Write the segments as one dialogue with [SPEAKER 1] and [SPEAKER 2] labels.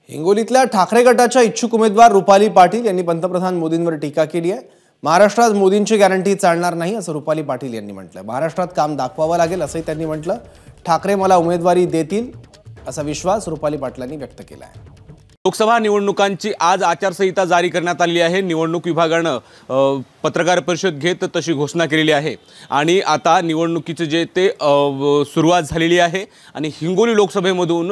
[SPEAKER 1] हिंगोलीतल्या ठाकरे गटाच्या इच्छुक उमेदवार रुपाली पाटील यांनी पंतप्रधान मोदींवर टीका केली आहे। महाराष्ट्रात मोदींची गॅरंटी चालणार नाही असं रुपाली पाटील यांनी म्हटलं। महाराष्ट्रात काम दाखवावं लागेल असंही त्यांनी म्हटलं। ठाकरे मला उमेदवारी देतील असा विश्वास रुपाली पाटलांनी व्यक्त केला आहे।
[SPEAKER 2] लोकसभा निवडणुकांची आज आचारसंहिता जारी करण्यात आली आहे। निवडणूक विभागानं पत्रकार परिषद घेत तशी घोषणा केलेली आहे आणि आता निवडणुकीचे जे ते सुरुवात झालेली आहे आणि हिंगोली लोकसभेमधून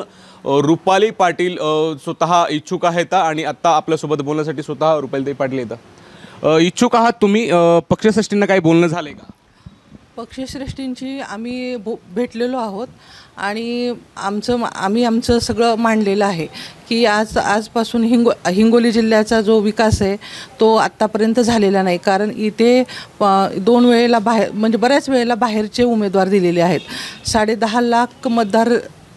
[SPEAKER 2] रुपाली पाटील स्वतः इच्छुक आहेत आणि आता आपल्यासोबत बोलण्यासाठी स्वतः रुपाली पाटील येतात। इच्छुक आहात तुम्ही, पक्षश्रेष्ठींना काही बोलणं झाले का?
[SPEAKER 3] पक्षश्रेष्ठींची आम्ही भेटलेलो आहोत आणि आम्ही आमचं सगळं मांडलेलं आहे की आजपासून हिंगोली जिल्ह्याचा जो विकास आहे तो आत्तापर्यंत झालेला नाही, कारण इथे 2 वेळेला म्हणजे बऱ्याच वेळेला बाहेरचे उमेदवार दिलेले आहेत। 10.5 लाख मतदार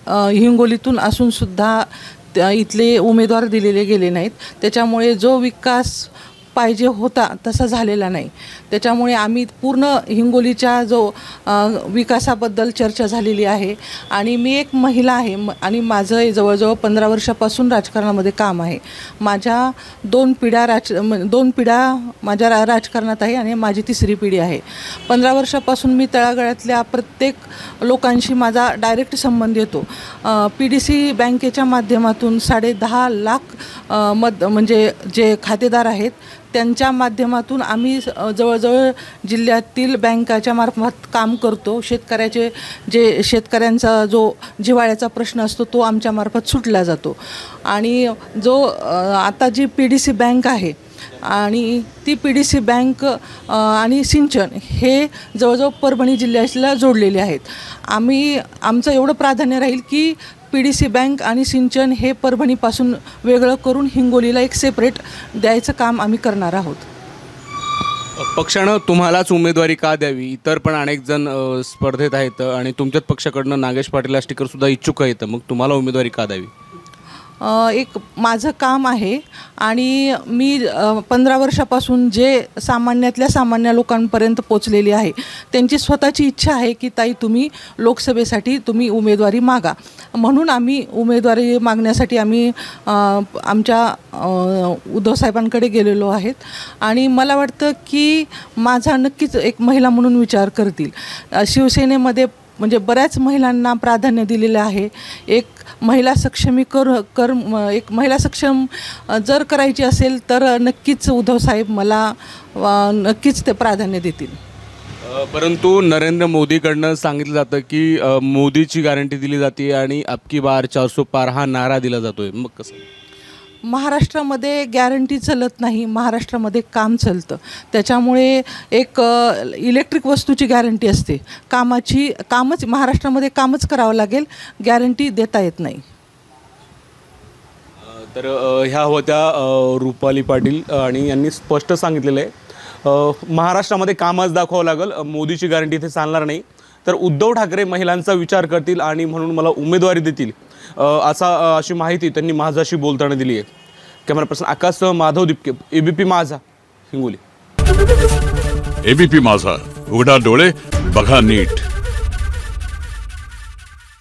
[SPEAKER 3] हिंगोलीतून असूनसुद्धा इथले उमेदवार दिलेले गेले नाहीत। त्याच्यामुळे जो विकास पाहिजे होता तसा झालेला नाही। त्याच्यामुळे आम्ही पूर्ण हिंगोलीच्या जो विकासाबद्दल चर्चा झालेली आहे आणि मी एक महिला आहे आणि माझं जवळजवळ 15 वर्षापासून राजकारणामध्ये काम आहे। माझ्या 2 पिढ्या माझ्या राजकारणात आहे आणि माझी 3री पिढी आहे। 15 वर्षापासून मी तळागाळातल्या प्रत्येक लोकांशी माझा डायरेक्ट संबंध येतो। PDC बँकेच्या माध्यमातून 10.5 लाख म्हणजे जे खातेदार आहेत त्यांच्या माध्यमातून आम्ही जवळजवळ जिल्ह्यातील बँकाच्या मार्फत काम करतो। शेतकऱ्यांचा जो जिव्हाळ्याचा प्रश्न असतो तो आमच्या मार्फत सुटला जातो आणि जो आता जी PDC बँक आहे आणि ती PDC बँक आणि सिंचन हे जवळजवळ परभणी जिल्ह्याला जोडलेले आहेत। आमचं एवढं प्राधान्य राहील की PDC बँक आणि सिंचन हे परभणीपासून वेगळं करून हिंगोलीला एक सेपरेट द्यायचं काम आम्ही करणार आहोत।
[SPEAKER 2] पक्षानं तुम्हालाच उमेदवारी का द्यावी? इतर पण अनेक जण स्पर्धेत आहेत आणि तुमच्याच पक्षाकडनं नागेश पाटील स्टिकरसुद्धा इच्छुक आहेत, मग तुम्हाला उमेदवारी का द्यावी?
[SPEAKER 3] एक माझं काम आहे आणि मी 15 वर्षापासून जे सामान्यातल्या सामान्य लोकांपर्यंत पोचलेली आहे, त्यांची स्वतःची इच्छा आहे की ताई तुम्ही लोकसभेसाठी तुम्ही उमेदवारी मागा, म्हणून आम्ही उमेदवारी मागण्यासाठी आम्ही आमच्या उद्धव साहेबांकडे गेलेलो आहेत आणि मला वाटतं की माझा नक्कीच एक महिला म्हणून विचार करतील। शिवसेनेमध्ये म्हणजे बऱ्याच महिलांना प्राधान्य दिलेलं आहे। एक महिला एक महिला सक्षम जर करायची असेल तर नक्कीच उद्धव साहेब मला नक्कीच ते प्राधान्य देतील।
[SPEAKER 2] परंतु नरेंद्र मोदीकडनं सांगितलं जातं की मोदीची गॅरंटी दिली जाते आणि अबकी बार 400 पार हा नारा दिला जातोय, मग कसं?
[SPEAKER 3] महाराष्ट्रामध्ये गॅरंटी चालत नाही, महाराष्ट्रामध्ये काम चालतं। त्याच्यामुळे एक इलेक्ट्रिक वस्तूची गॅरंटी असते, कामच महाराष्ट्रामध्ये कामच करावं लागेल, गॅरंटी देता येत नाही।
[SPEAKER 2] तर ह्या होत्या रुपाली पाटील आणि यांनी स्पष्ट सांगितलेलं आहे महाराष्ट्रामध्ये कामच दाखवावं लागेल, मोदीची गॅरंटी इथे चालणार नाही। तर उद्धव ठाकरे महिलांचा विचार करतील आणि म्हणून मला उमेदवारी देतील अशी माहिती त्यांनी माझाशी बोलताना दिली आहे। Camera person आकाशसह Madhav Dipke, ABP माझा, हिंगोली।
[SPEAKER 4] ABP माझा, उघडा डोळे बघा नीट।